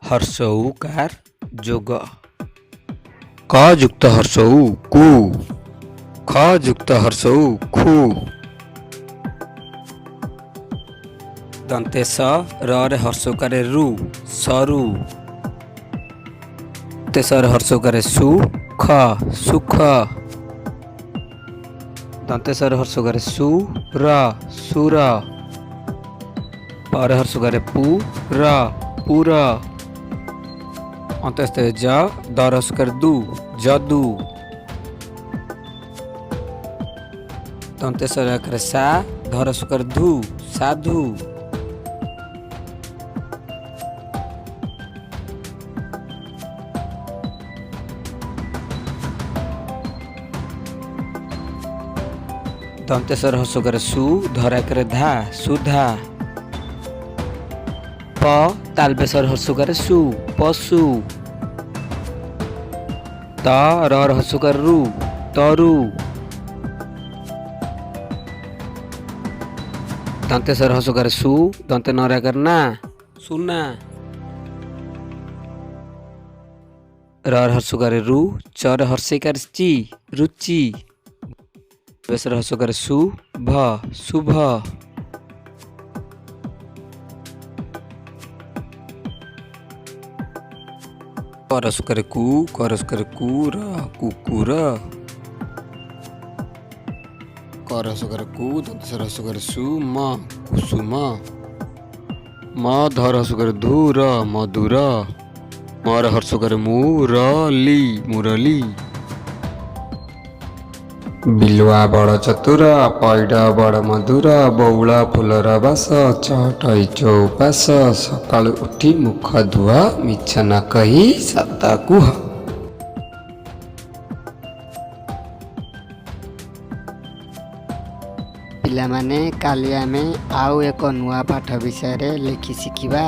हर्ष उकार जोग। क युक्त हर्ष उ कु। ख युक्त हर्ष उ खु। दन्ते स र रे हर्ष उकारे रु सरु। दन्ते स रे हर्ष उकारे सु ख सुख। दन्ते स रे हर्ष उकारे सु र सुर। प रे हर्ष उकारे पु र पुर। अन्त्यस्थ ज द रे हर्ष उकारे दु जदु। दन्ते स रे हर्ष सा ध रे हर्ष उकारे धु साधु। दन्ते स रे हर्ष उकारे सु ध रे हकारे धा सुधा। प तालबे स रे हर्ष उकारे सु पशु। त र रे हर्ष उकारे रु तरु। दन्ते स रे हर्ष उकारे सु दन्ते न रे हकारे ना सुना। र रे हर्ष उकारे रु च रे हर्ष इकारे ची रुचि। स रे हर्ष उकारे सु भ शुभ। क रे हर्ष उकारे कु क रे हर्ष उकारे कुर कुकुर। क रे हर्ष उकारे कु दन्ते स रे हर्ष उकारे सु म कुसुम। म ध रे हर्ष उकारे धु र मधुर। म रे हर्ष उकारे मु र ली मुरली। बिलुआ बड़ चतुर पैड बड़ मधुर बौला फुलर बास चटई चौपास सकाळु उठी मुख धुआ मिछ न कही सत कुह। पिलामाने काली आमे आउ एक नुआ पाठ विषय रे लेखि शिखिबा।